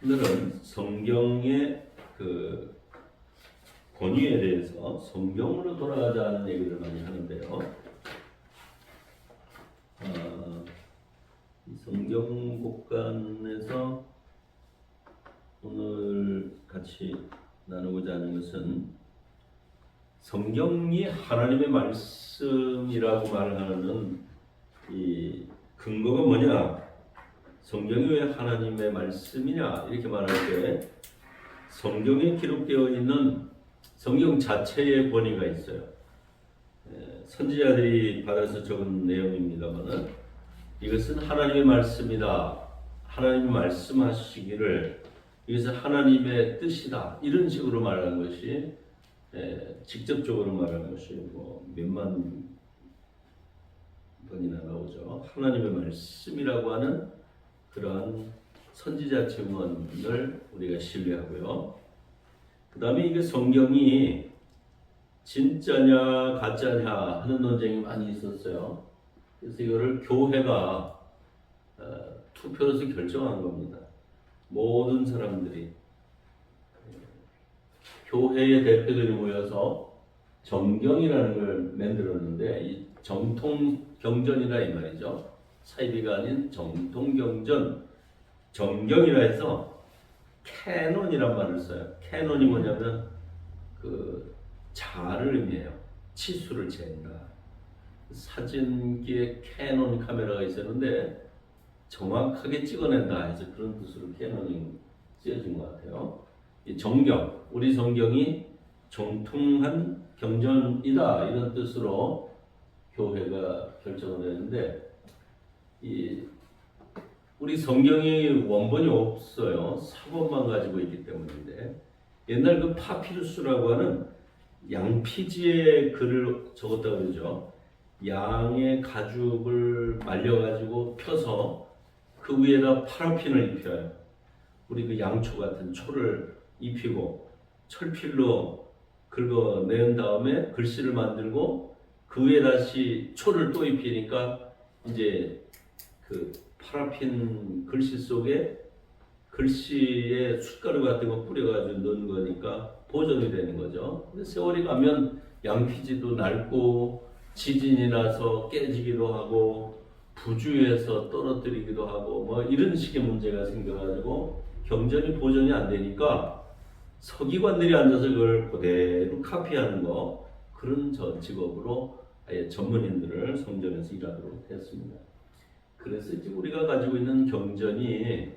오늘은 성경의 그 권위에 대해서 성경으로 돌아가자는 얘기를 많이 하는데요. 성경 복간에서 오늘 같이 나누고자 하는 것은 성경이 하나님의 말씀이라고 말하는 이 근거가 뭐냐? 성경이 왜 하나님의 말씀이냐? 이렇게 말할 때 성경에 기록되어 있는 성경 자체의 권위가 있어요. 선지자들이 받아서 적은 내용입니다만은 이것은 하나님의 말씀이다. 하나님이 말씀하시기를 이것은 하나님의 뜻이다. 이런 식으로 말하는 것이 직접적으로 말하는 것이 뭐 몇만 번이나 나오죠. 하나님의 말씀이라고 하는 그러한 선지자 증언을 우리가 신뢰하고요. 그 다음에 이게 성경이 진짜냐 가짜냐 하는 논쟁이 많이 있었어요. 그래서 이거를 교회가 투표로서 결정한 겁니다. 모든 사람들이 교회의 대표들이 모여서 정경이라는 걸 만들었는데 이 정통경전이라 이 말이죠. 사이비가 아닌 정통경전, 정경이라 해서 캐논이란 말을 써요. 캐논이 뭐냐면 그 자를 의미해요. 치수를 잰다. 사진기에 캐논 카메라가 있었는데 정확하게 찍어낸다 해서 그런 뜻으로 캐논이 쓰여진 것 같아요. 이 정경, 우리 성경이 정통한 경전이다 이런 뜻으로 교회가 결정을 했는데 우리 성경이 원본이 없어요. 사본만 가지고 있기 때문인데 옛날 그 파피루스라고 하는 양피지에 글을 적었다고 그러죠. 양의 가죽을 말려가지고 펴서 그 위에다 파라핀을 입혀요. 우리 그 양초 같은 초를 입히고 철필로 긁어낸 다음에 글씨를 만들고 그 위에 다시 초를 또 입히니까 이제 그 파라핀 글씨 속에 글씨에 숟가루 같은 거 뿌려가지고 넣은 거니까 보존이 되는 거죠. 근데 세월이 가면 양피지도 낡고 지진이 나서 깨지기도 하고 부주에서 떨어뜨리기도 하고 뭐 이런 식의 문제가 생겨가지고 경전이 보존이 안 되니까 서기관들이 앉아서 그걸 그대로 카피하는 거 그런 직업으로 아예 전문인들을 성전에서 일하도록 했습니다. 그래서 이제 우리가 가지고 있는 경전이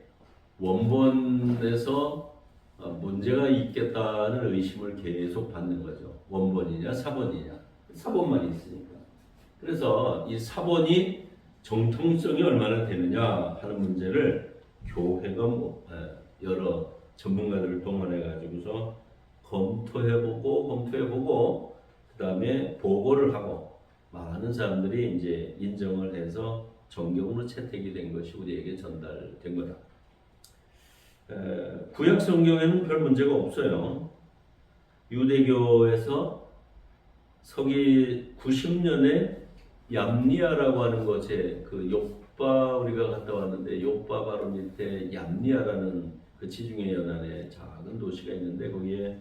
원본에서 문제가 있겠다는 의심을 계속 받는 거죠. 원본이냐 사본이냐. 사본만 있으니까. 그래서 이 사본이 정통성이 얼마나 되느냐 하는 문제를 교회가 여러 전문가들을 동원해 가지고서 검토해보고 그 다음에 보고를 하고 많은 사람들이 이제 인정을 해서 정경으로 채택이 된 것이 우리에게 전달된 거다. 구약 성경에는 별 문제가 없어요. 유대교에서 서기 90년에 얌니아라고 하는 곳에 그 요빠 우리가 갔다 왔는데 요빠 바로 밑에 얌니아라는 그 지중해 연안에 작은 도시가 있는데 거기에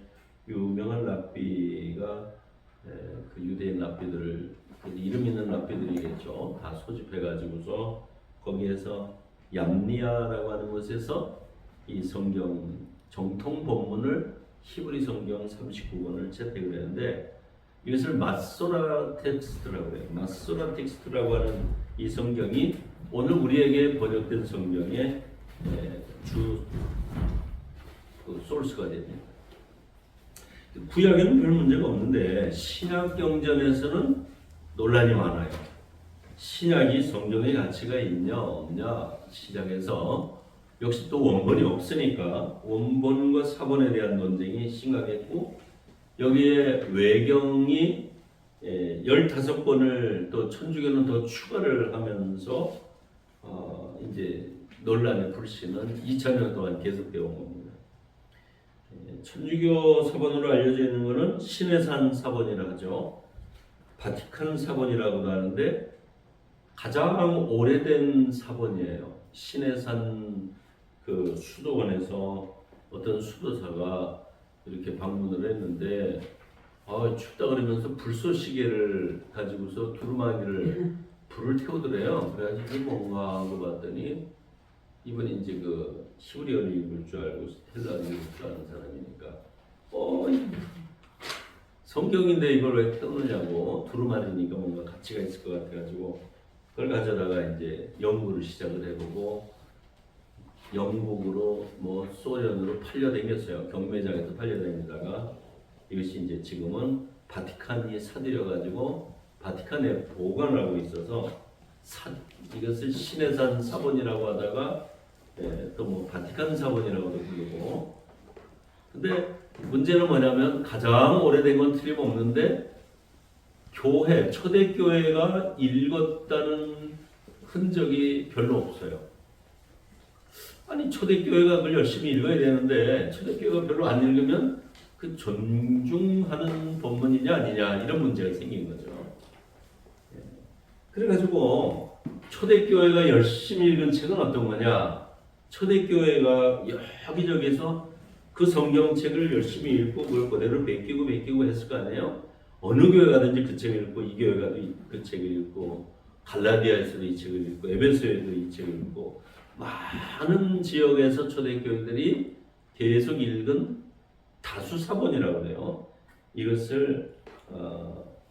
유명한 랍비가 그 유대인 랍비들을 이름 있는 랍비들이겠죠. 다 소집해가지고서 거기에서 얌니아라고 하는 곳에서 이 성경 정통 본문을 히브리 성경 39권을 채택을 했는데 이것을 마소라 텍스트라고 해요. 마소라 텍스트라고 하는 이 성경이 오늘 우리에게 번역된 성경의 그 소스가 됩니다. 구약에는 별 문제가 없는데 신약 경전에서는 논란이 많아요. 신약이 성경의 가치가 있냐 없냐 시작해서 역시 또 원본이 없으니까 원본과 사본에 대한 논쟁이 심각했고 여기에 외경이 15권을 또 천주교는 더 추가를 하면서 이제 논란의 불씨는 2000년 동안 계속되어 온 겁니다. 천주교 사본으로 알려져 있는 것은 시내산 사본이라고 하죠. 바티칸 사본이라고도 하는데 가장 오래된 사본이에요. 시내산 그 수도원에서 어떤 수도사가 이렇게 방문을 했는데 춥다 그러면서 불쏘시개를 가지고서 두루마기를 불을 태우더래요. 그래가지고 뭔가 하고 봤더니 이번에 이제 그 히브리어를 읽을 줄 알고 헬라어를 읽을 줄 아는 사람이니까 성경인데 이걸 왜 태우느냐고 두루마리니까 뭔가 가치가 있을 것 같아가지고 그걸 가져다가 이제 연구를 시작을 해보고 영국으로 뭐 소련으로 팔려다녔어요. 경매장에서 팔려다니다가 이것이 이제 지금은 바티칸이 사들여가지고 바티칸에 보관을 하고 있어서 이것을 시내산 사본이라고 하다가 또 뭐 바티칸 사본이라고도 부르고. 근데 문제는 뭐냐면 가장 오래된 건 틀림없는데 교회, 초대교회가 읽었다는 흔적이 별로 없어요. 아니 초대교회가 그걸 열심히 읽어야 되는데 초대교회가 별로 안 읽으면 그 존중하는 본문이냐 아니냐 이런 문제가 생긴 거죠. 그래가지고 초대교회가 열심히 읽은 책은 어떤 거냐? 초대교회가 여기저기서 그 성경책을 열심히 읽고 그걸 그대로 베끼고 했을 거 아니에요? 어느 교회 가든지 그 책을 읽고 이 교회 가도 그 책을 읽고 갈라디아에서도 이 책을 읽고 에베소에도 이 책을 읽고 많은 지역에서 초대교회들이 계속 읽은 다수 사본이라고 해요. 이것을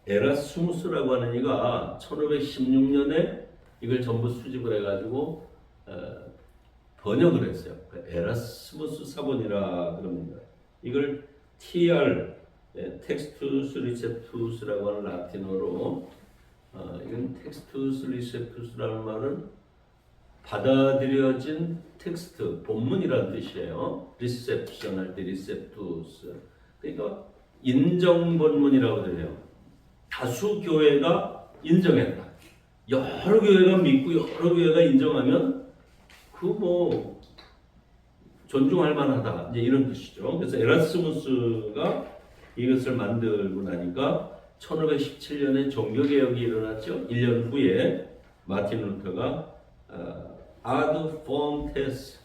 에라스무스라고 하는 이가 1516년에 이걸 전부 수집을 해가지고 번역을 했어요. 에라스무스 사본이라 그럽니다. 이걸 TR 텍스투스 리셉투스라고 하는 라틴어로 이건 텍스투스 리셉투스라는 말은 받아들여진 텍스트, 본문이라는 뜻이에요. 리셉션 할 때 리셉투스. 그러니까 인정 본문이라고 해요. 다수 교회가 인정했다. 여러 교회가 믿고 여러 교회가 인정하면 그 뭐 존중할 만하다. 이제 이런 뜻이죠. 그래서 에라스무스가 이것을 만들고 나니까 1517년에 종교개혁이 일어났죠. 1년 후에 마틴 루터가 아드 폰테스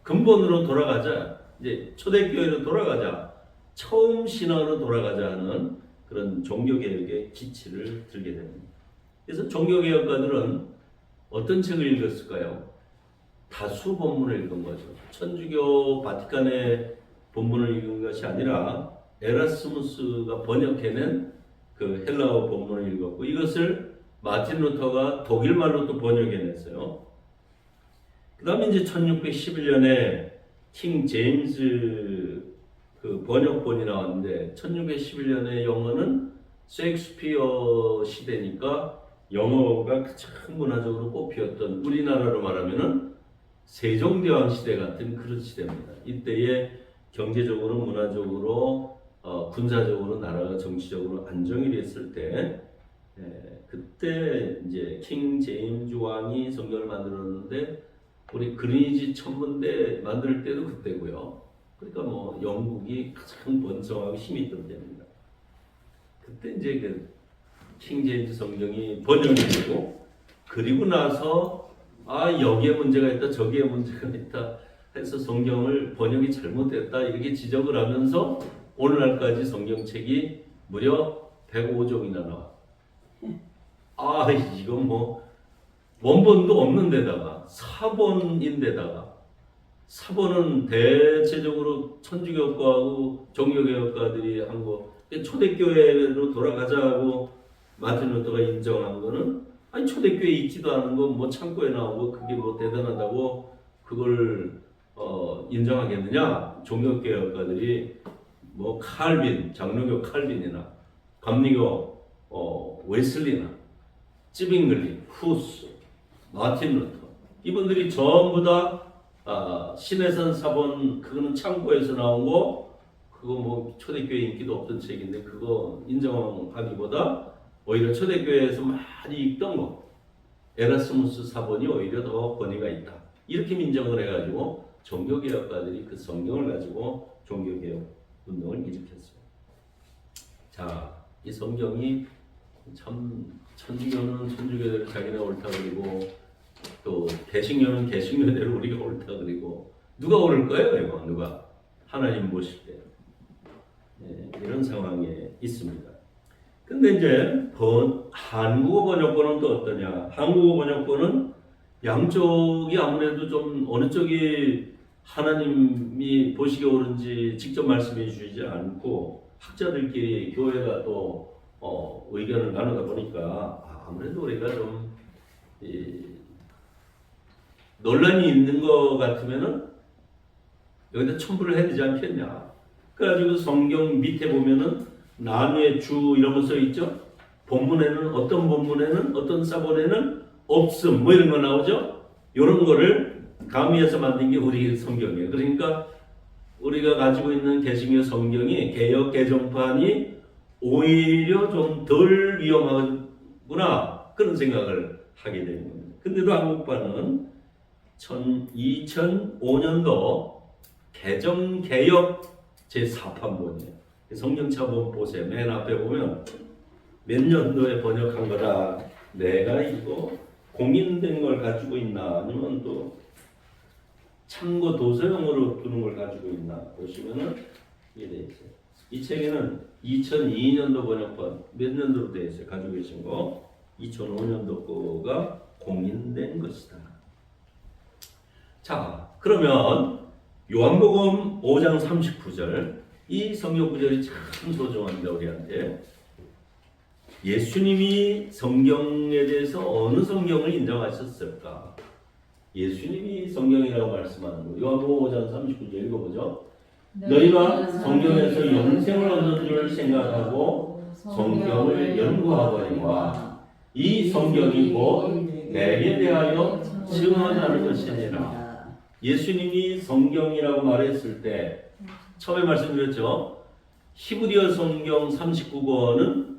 근본으로 돌아가자. 이제 초대교회로 돌아가자. 처음 신앙으로 돌아가자 하는 그런 종교개혁의 기치를 들게 됩니다. 그래서 종교개혁가들은 어떤 책을 읽었을까요? 다수 본문을 읽은 거죠. 천주교 바티칸의 본문을 읽은 것이 아니라 에라스무스가 번역해낸 그 헬라어 본문을 읽었고 이것을 마틴 루터가 독일말로 또 번역해냈어요. 그 다음에 이제 1611년에 킹 제임스 그 번역본이 나왔는데 1611년의 영어는 셰익스피어 시대니까 영어가 가장 문화적으로 꽃피었던 우리나라로 말하면은 세종대왕 시대 같은 그런 시대입니다. 이때에 경제적으로 문화적으로 군사적으로 나라가 정치적으로 안정이 됐을 때 그때 이제 킹 제임스 왕이 성경을 만들었는데 우리 그리니지 천문대 만들 때도 그때고요. 그러니까 뭐 영국이 가장 번성하고 힘이 있던 때입니다. 그때 이제 그 킹 제임스 성경이 번역이 되고 그리고 나서 여기에 문제가 있다 저기에 문제가 있다 해서 성경을 번역이 잘못됐다 이렇게 지적을 하면서 오늘날까지 성경책이 무려 105종이나 나와. 이건 뭐 원본도 없는 데다가 사본인데다가 사본은 대체적으로 천주교과하고 종교개혁가들이 한 거 초대교회로 돌아가자고 마틴 루터가 인정한 거는 초대교회 있지도 않은 거 뭐 창고에 나오고 그게 뭐 대단하다고 그걸 인정하겠느냐? 종교개혁가들이 뭐 칼빈, 장로교 칼빈이나 감리교 웨슬리나 찌빙글리, 후스, 마틴 루터 이분들이 전부 다 신해산 사본 그거는 창고에서 나온 거 그거 뭐 초대교회 인기도 없던 책인데 그거 인정하기보다 오히려 초대교회에서 많이 읽던 거 에라스무스 사본이 오히려 더 권위가 있다. 이렇게 인정을 해가지고 종교개혁가들이 그 성경을 가지고 일으켰어요. 자, 이 성경이 참 천주교는 천주교대로 자기네 옳다 그리고 또 개신교는 개신교대로 우리가 옳다 그리고 누가 옳을 거예요? 이거 누가 하나님 보실 때 이런 상황에 있습니다. 근데 이제 한국어 번역본은 또 어떠냐? 한국어 번역본은 양쪽이 아무래도 좀 어느 쪽이 하나님이 보시기에 옳은지 직접 말씀해 주시지 않고 학자들끼리 교회가 또 의견을 나누다 보니까 아무래도 우리가 좀 논란이 있는 것 같으면은 여기다 첨부를 해야 되지 않겠냐. 그래가지고 성경 밑에 보면은 나누의 주 이런 거 써 있죠. 본문에는 어떤 사본에는 없음 뭐 이런 거 나오죠. 이런 거를 가미해서 만든 게 우리 성경이에요. 그러니까 우리가 가지고 있는 개신교 성경이 개역 개정판이 오히려 좀 덜 위험하구나 그런 생각을 하게 되는 겁니다. 근데도 한국판은 2005년도 개정 개역 제4판본이에요. 성경차본 보세요. 맨 앞에 보면 몇 년도에 번역한 거다. 내가 이거 공인된 걸 가지고 있나 아니면 또 참고 도서용으로 두는 걸 가지고 있나 보시면은 이게 돼 있어요. 이 책에는 2002년도 번역본 몇 년도로 돼 있어요. 가지고 계신 거 2005년도 거가 공인된 것이다. 자, 그러면 요한복음 5장 39절 이 성경 구절이 참 소중합니다. 우리한테 예수님이 성경에 대해서 어느 성경을 인정하셨을까? 예수님이 성경이라고 말씀하는 거. 요한복음 5장 39절 읽어보죠. 너희가 성경에서 영생을 얻는 줄 생각하고 성경을 연구하거니와 이 성경이 곧 내게 대하여 증언하는 것이니라. 예수님이 성경이라고 말했을 때 처음에 말씀드렸죠. 히브리어 성경 39권은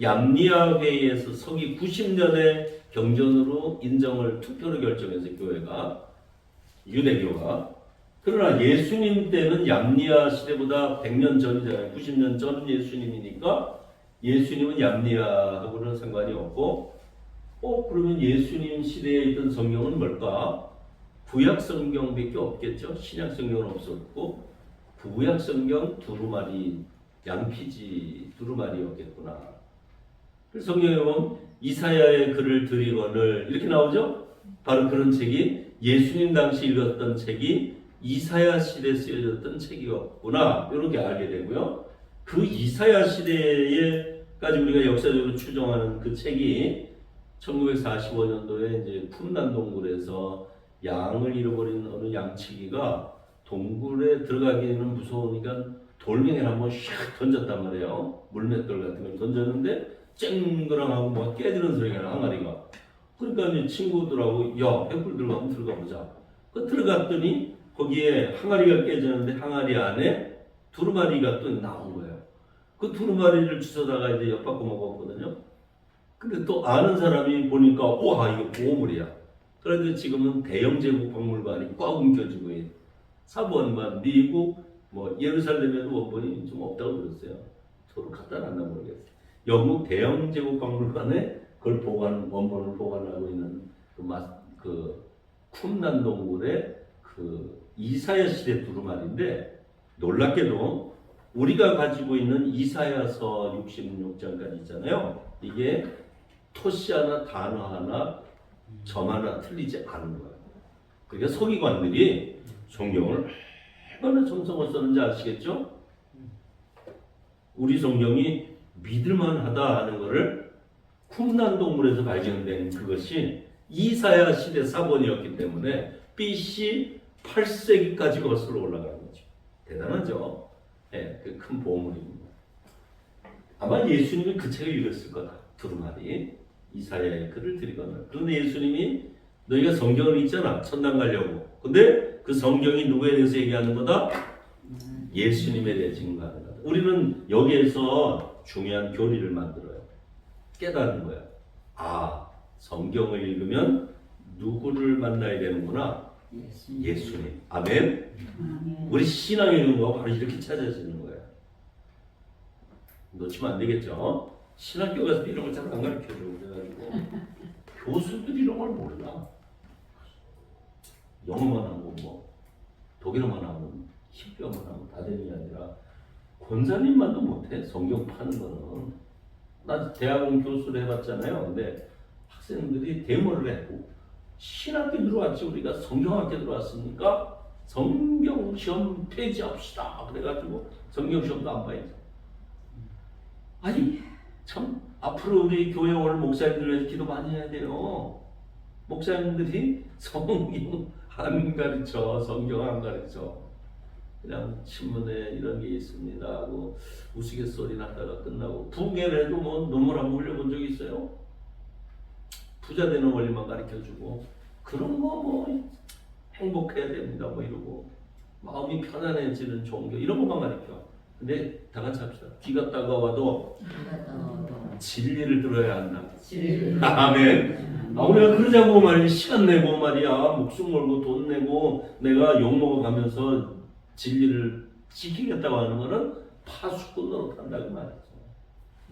얌리아 회의에서 서기 90년에 경전으로 인정을 투표로 결정해서 교회가 유대교가 그러나 예수님 때는 얌리아 시대보다 100년 전이잖아요. 90년 전 예수님이니까 예수님은 얌리아하고는 상관이 없고 그러면 예수님 시대에 있던 성경은 뭘까? 구약 성경밖에 없겠죠. 신약 성경은 없었고 구약 성경 두루마리 양피지 두루마리였겠구나. 그래서 성경에 보면 이사야의 글을 드리거늘 이렇게 나오죠. 바로 그런 책이 예수님 당시 읽었던 책이 이사야 시대에 쓰여졌던 책이었구나 이렇게 알게 되고요. 그 이사야 시대에까지 우리가 역사적으로 추정하는 그 책이 1945년도에 이제 쿰난 동굴에서 양을 잃어버린 어느 양치기가 동굴에 들어가기에는 무서우니까 돌멩이를 한번 샥 던졌단 말이에요. 물맷돌 같은 걸 던졌는데 쨍그랑하고 막 깨지는 소리가 나 항아리가. 그러니까 이제 친구들하고 야 횃불 들고 한번 들어가 보자. 그 들어갔더니 거기에 항아리가 깨졌는데 항아리 안에 두루마리가 또 나온 거예요. 그 두루마리를 주워다가 이제 엿바꿔 먹었거든요. 근데 또 아는 사람이 보니까 와 이거 보물이야. 그런데 지금은 대영 제국 박물관이 꽉 움켜쥐고 있는 사본만 미국 뭐 예루살렘에도 원본이 좀 없다고 들었어요. 저도 갖다 놨나 모르겠어요. 영국 대영 제국 박물관에 그걸 원본을 보관하고 있는 그 쿰난 동굴의 그 이사야 시대 두루마리인데 놀랍게도 우리가 가지고 있는 이사야서 66장까지 있잖아요. 이게 토시 하나 단어 하나 점 하나 틀리지 않은 거예요. 그러니까 서기관들이 성경을 얼마나 정성을 썼는지 아시겠죠? 우리 성경이 믿을만하다 하는 것을 쿰난 동굴에서 발견된 그것이 이사야 시대 사본이었기 때문에 BC 8세기까지 거슬러 올라가는 거죠. 대단하죠? 네, 그 큰 보물입니다. 아마 예수님이 그 책을 읽었을 거다. 두루마리 이사야의 글을 드리거나. 그런데 예수님이 너희가 성경을 읽잖아. 천당 가려고. 근데 그 성경이 누구에 대해서 얘기하는 거다? 예수님에 대해 증거하는 거다. 우리는 여기에서 중요한 교리를 만들어요. 깨닫는 거야. 아, 성경을 읽으면 누구를 만나야 되는구나? 예수님. 아멘? 우리 신앙의 근거가 바로 이렇게 찾아지는 거예요. 놓치면 안 되겠죠. 신학교 가서 이런 걸 잘 안 가르쳐줘. 그래가지고 교수들이 이런 걸 몰라. 영어만 하고 뭐 독일어만 하고 히브리어만 하고 다 되는 게 아니라 권사님만도 못해. 성경 파는 거는. 나 대학원 교수를 해봤잖아요. 근데 학생들이 데모를 했고 신학교 들어왔지 우리가 성경학교 들어왔으니까 성경 시험 폐지합시다. 그래가지고 성경 시험도 안 봐야지. 아니 참 앞으로 우리 교회 올 목사님들 위해서 기도 많이 해야 돼요. 목사님들이 성경 안 가르쳐, 성경 안 가르쳐. 그냥 신문에 이런 게 있습니다 하고 우스갯소리 하다가 끝나고 부흥회를 해도 뭐 눈물 한 번 흘려본 적이 있어요? 부자 되는 원리만 가르쳐주고 그런 거 뭐 행복해야 됩니다 뭐 이러고 마음이 편안해지는 종교 이런 것만 가르쳐. 근데 다 같이 합시다. 귀가 따가워도 진리를 들어야 한다. 아멘. 우리가 그러자고 말이야. 시간 내고 말이야. 목숨 걸고 돈 내고 내가 욕먹어가면서 진리를 지키겠다고 하는 거는 파수꾼으로 간다고 말이죠.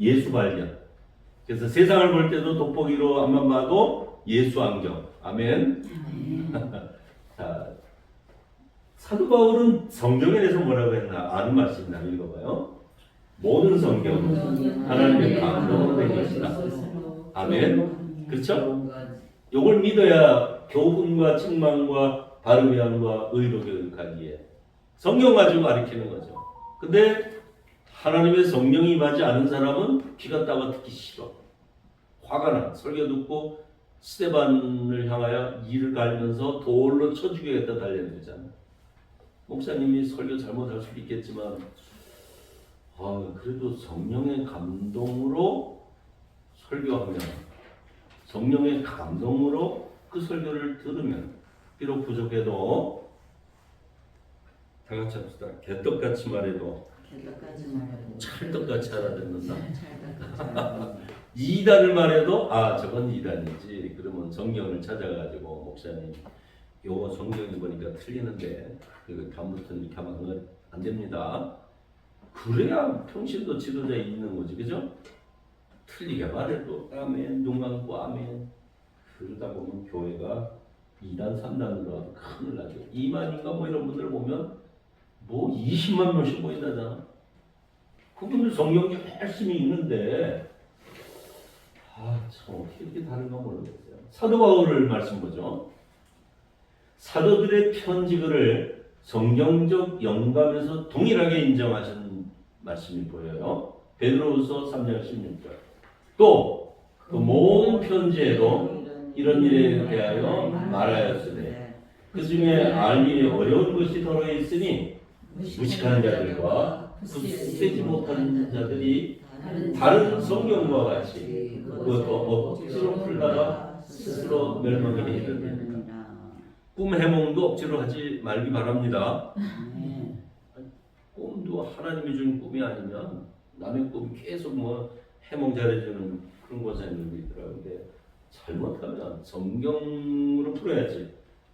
예수 발견. 그래서 세상을 볼 때도 돋보기로 앞만 봐도 예수 안경. 아멘. 자, 사도 바울은 성경에 대해서 뭐라고 했나 아는 말씀이나 읽어봐요. 모든 성경 하나님의 감동으로 된 것이다. 아멘. 그렇죠? 이걸 믿어야 교훈과 책망과 바르미함과 의로 교육하기에 성경 가지고 가르치는 거죠. 근데 하나님의 성령이 임하지 않은 사람은 귀가 따가 듣기 싫어. 화가 나. 설교 듣고 스데반을 향하여 이를 갈면서 돌로 쳐 죽이겠다 달려들잖아. 목사님이 설교 잘못할 수도 있겠지만 그래도 성령의 감동으로 설교하면 성령의 감동으로 그 설교를 들으면 비록 부족해도 다 같이 합시다. 개떡같이 말해도 찰떡같이 알아듣는다. 이단을 말해도 저건 이단이지. 그러면 성경을 찾아가지고 목사님 요거 성경에 보니까 틀리는데 다음부터는 이렇게 하면 안 됩니다. 그래야 평신도 지도자에 있는 거지. 그죠? 틀리게 말해도 아멘, 눈 감고 아멘. 그러다 보면 교회가 2단, 3단으로 큰일 나죠. 2만인가 뭐 이런 분들 보면 뭐 20만 명씩 모인다잖아. 그분들 성경이 열심히 읽는데 참 어떻게 이렇게 다른가 모르겠어요. 사도 바울을 말씀 보죠. 사도들의 편지글을 성경적 영감에서 동일하게 인정하신 말씀이 보여요. 베드로후서 3장 16절. 또 그 모든 편지에도 이런 일에 대하여 말하였으되 그 중에 알기 어려운 것이 더러 있으니 무식한 자들과 굳세지 못한 자들이 다른 성경과 같이 그것도 억지로 풀다가 스스로 멸망에 이르느니라. 꿈 해몽도 억지로 하지 말기 바랍니다. 꿈도 하나님이 준 꿈이 아니면 남의 꿈 계속 뭐 해몽 잘해주는 그런 권사님도 있더라고요. 근데 잘못하면 성경으로 풀어야지.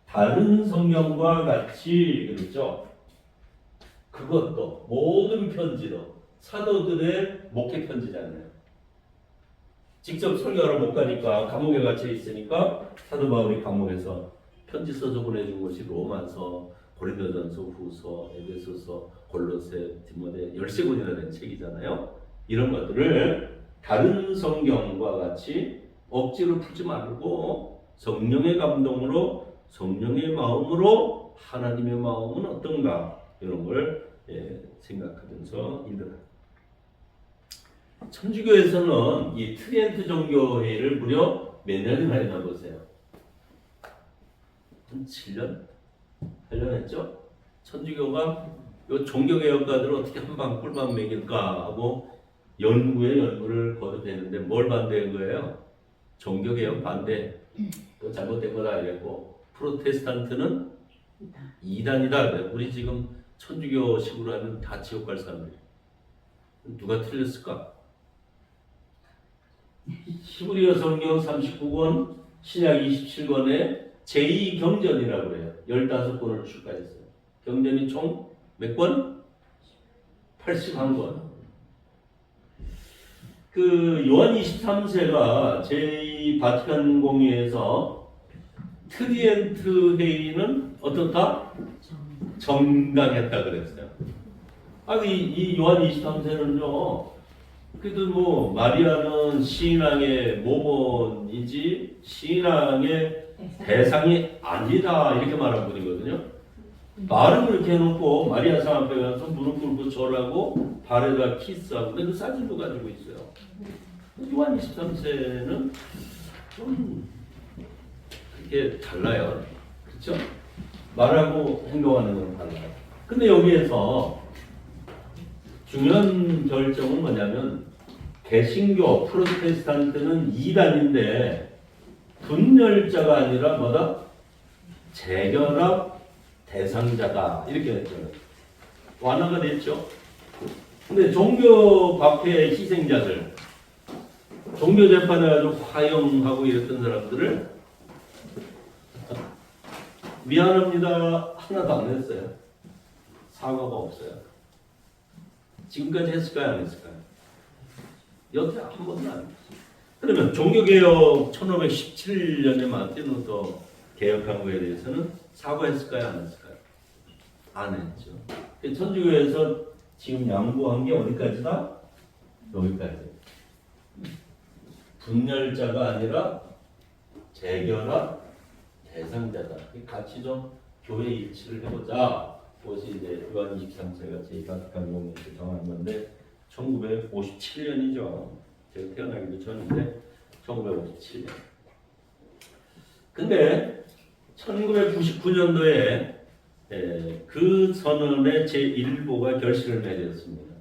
다른 성경과 같이 그랬죠. 그것도 모든 편지로 사도들의 목회 편지잖아요. 직접 설교하러 못 가니까 감옥에 갇혀 있으니까 사도 바울이 감옥에서 편지 써서 보내준 것이 로마서, 고린도전서, 후서, 에베소서, 골로새, 디모데 13권이나 된 책이잖아요. 이런 것들을 다른 성경과 같이 억지로 풀지 말고 성령의 감동으로 성령의 마음으로 하나님의 마음은 어떤가 이런 걸 생각하면서 읽으라. 천주교에서는 이 트리엔트 종교회의를 무려 몇 년이나 했나 보세요. 한 7년? 8년 했죠? 천주교가 이 종교개혁가들을 어떻게 한방 꿀밤 먹일까 하고 연구에 연구를 거듭했는데 뭘 반대한 거예요? 종교개혁 반대. 또 잘못된 거다 이랬고 프로테스탄트는 이단이다. 우리 지금 천주교식으로 하면 다 지옥 갈 사람들. 누가 틀렸을까? 히브리어 성경 39권, 신약 27권에 제2경전이라고 해요. 15권을 출간했어요. 경전이 총 몇 권? 81권. 그 요한 23세가 제2 바티칸 공의에서 트리엔트 회의는 어떻다? 정당했다 그랬어요. 이 요한 23세는요, 그래도 뭐 마리아는 신앙의 모본이지 신앙의 대상이 아니다 이렇게 말한 분이거든요. 말은 그렇게 해놓고 마리아 상 앞에 가서 무릎 꿇고 절하고 발에다 키스하고 그 사진도 가지고 있어요. 요한 23세는 좀 그렇게 달라요. 그렇죠? 말하고 행동하는 건 달라요. 근데 여기에서 중요한 결정은 뭐냐면 개신교 프로테스탄트는 이단인데 분열자가 아니라 뭐다? 재결합 대상자다 이렇게 했잖아요. 완화가 됐죠. 근데 종교 박해의 희생자들, 종교 재판에 아주 화형하고 이랬던 사람들을 미안합니다 하나도 안 했어요. 사과가 없어요. 지금까지 했을까요, 안 했을까요? 여태 한 번도 안 했어요. 그러면 종교개혁 1517년에 마틴루터 개혁한 거에 대해서는 사과했을까요, 안 했을까요? 안 했죠. 천주교에서 지금 양보한 게 어디까지다? 여기까지. 분열자가 아니라 재결합 대상자다. 같이 좀 교회 일치를 해보자. 그것이 이제 요한 23세가 제2 바티칸 공의에서 정한 건데 1957년이죠. 제가 태어나기도 전인데 1957년. 근데 1999년도에 그 선언의 제1부가 결실을 맺었습니다.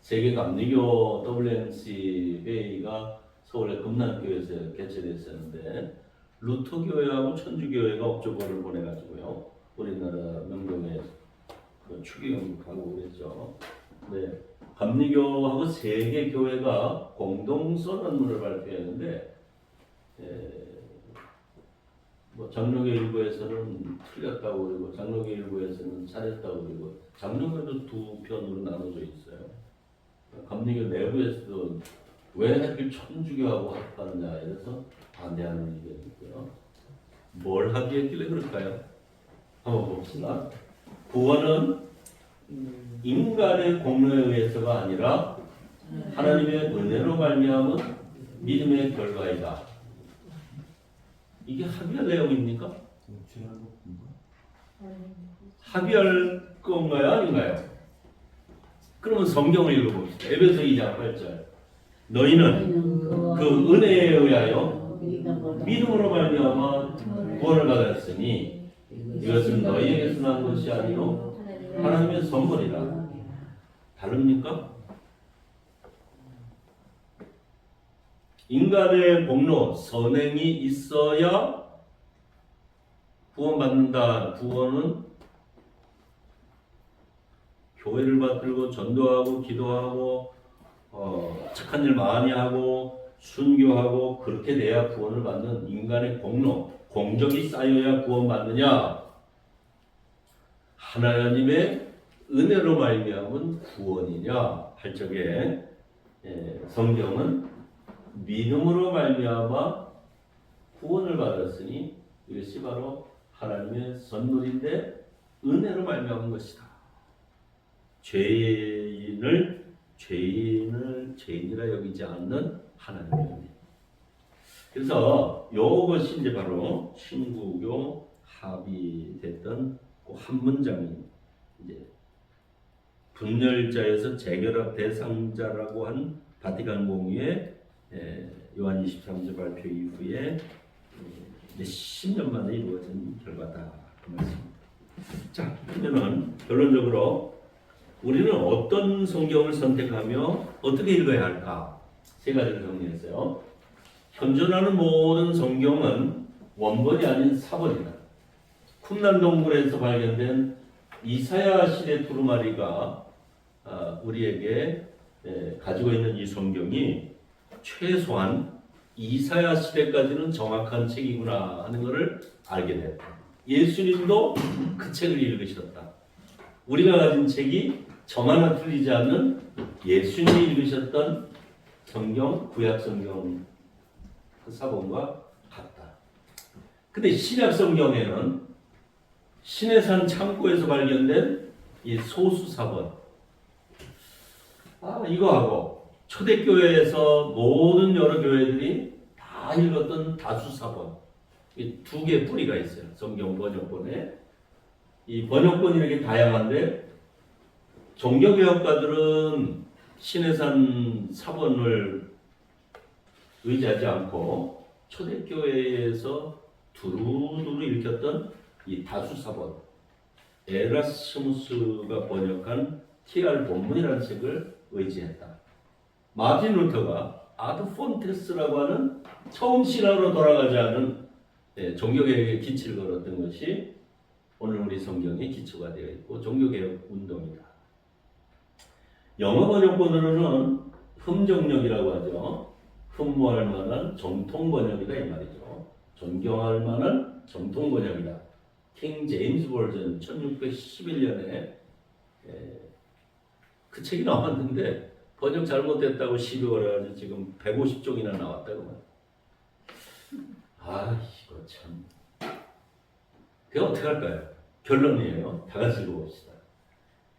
세계 감리교 WMC 회의가 서울의 금남교에서 개최됐었는데 루터교회하고 천주교회가 업적을 보내가지고요. 우리나라 명동에 그 추기금 가고 그랬죠. 네, 감리교하고 세 개 교회가 공동 선언문을 발표했는데 뭐 장로교 일부에서는 틀렸다고 그러고 장로교 일부에서는 잘했다고 그러고 장로교도 두 편으로 나눠져 있어요. 감리교 내부에서도 왜 하필 천주교하고 합하느냐 이래서 반대하는 의견이 있고요. 뭘 합의했길래 그럴까요? 한번 봅시다. 구원은 인간의 공로에 의해서가 아니라 하나님의 은혜로 말미암은 믿음의 결과이다. 이게 합의할 내용입니까? 합의할 건가요? 아닌가요? 그러면 성경을 읽어봅시다. 에베소 2장 8절. 너희는 그 은혜에 의하여 믿음으로 말미암아 구원을 받았으니 이것은 너희에게서 난 것이 아니요 하나님의 선물이라. 다릅니까? 인간의 공로, 선행이 있어야 구원받는다. 구원은 교회를 받들고 전도하고 기도하고 착한 일 많이 하고 순교하고 그렇게 돼야 구원을 받는 인간의 공로, 공적이 쌓여야 구원받느냐? 하나님의 은혜로 말미암은 구원이냐 할 적에 성경은 믿음으로 말미암아 구원을 받았으니 이것이 바로 하나님의 선물인데 은혜로 말미암은 것이다. 죄인을 죄인이라 여기지 않는 하나님의 은혜. 그래서 이것이 이제 바로 신구교 합의됐던 그 한 문장이 이제 분열자에서 재결합 대상자라고 한 바티칸 공의회 요한 23세 발표 이후에 이제 10년 만에 이루어진 결과다 그 말씀입니다. 자, 그러면은 결론적으로 우리는 어떤 성경을 선택하며 어떻게 읽어야 할까? 세 가지를 정리했어요. 현존하는 모든 성경은 원본이 아닌 사본이다. 쿰란 동굴에서 발견된 이사야 시대 두루마리가 우리에게 가지고 있는 이 성경이 최소한 이사야 시대까지는 정확한 책이구나 하는 것을 알게 됐다. 예수님도 그 책을 읽으셨다. 우리가 가진 책이 점 하나 틀리지 않는 예수님이 읽으셨던 성경, 구약 성경 그 사본과 같다. 근데 신약 성경에는 시내산 창고에서 발견된 이 소수 사본, 이거하고 초대교회에서 모든 여러 교회들이 다 읽었던 다수 사본, 이 두 개의 뿌리가 있어요. 성경 번역본에. 이 번역본이 이렇게 다양한데 종교개혁가들은 시내산 사본을 의지하지 않고 초대교회에서 두루두루 읽혔던 이 다수사본, 에라스무스가 번역한 TR 본문이라는 책을 의지했다. 마틴 루터가 아드 폰테스라고 하는 처음 신앙으로 돌아가지 않은 종교개혁의 기치를 걸었던 것이 오늘 우리 성경의 기초가 되어 있고 종교개혁 운동이다. 영어 번역본으로는 흠정력이라고 하죠. 흠모할 만한 정통 번역이다 이 말이죠. 존경할 만한 정통 번역이다. 킹 제임스 버전 1611년에 그 책이 나왔는데 번역 잘못됐다고 시비 걸어가지고 지금 150쪽이나 나왔다고. 이거 참. 그게 어떻게 할까요? 결론이에요. 다 같이 읽어봅시다.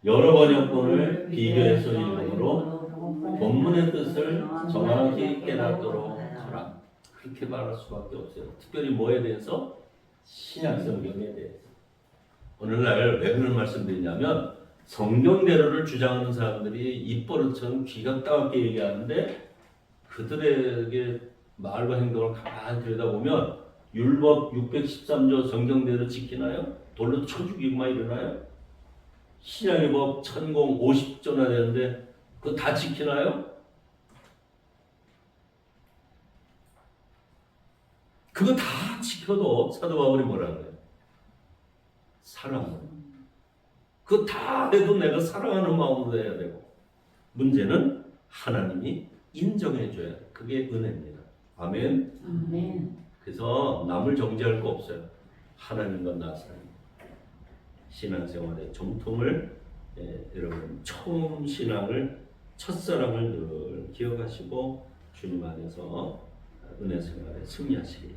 여러 번역본을 비교해서 읽음으로 본문의 뜻을 정확히 깨닫도록 하라. 그렇게 말할 수밖에 없어요. 특별히 뭐에 대해서? 신약 성경에 대해서. 오늘날 왜 그런 말씀드리냐면 성경대로를 주장하는 사람들이 입버릇처럼 귀가 따갑게 얘기하는데 그들에게 말과 행동을 가만히 들여다보면 율법 613조 성경대로 지키나요? 돌로 쳐 죽이고만 일어나요? 신약의 법 천공 50조나 되는데 그거 다 지키나요? 그거 다 지켜도 사도 바울이 뭐라 그래요? 사랑으로. 그거 다 해도 내가 사랑하는 마음으로 해야 되고 문제는 하나님이 인정해줘야 돼. 그게 은혜입니다. 아멘. 아멘. 그래서 남을 정죄할 거 없어요. 하나님과 나 사이 신앙생활의 정통을 여러분 처음 신앙을 첫사랑을 늘 기억하시고 주님 안에서 은혜 생활에 승리하시길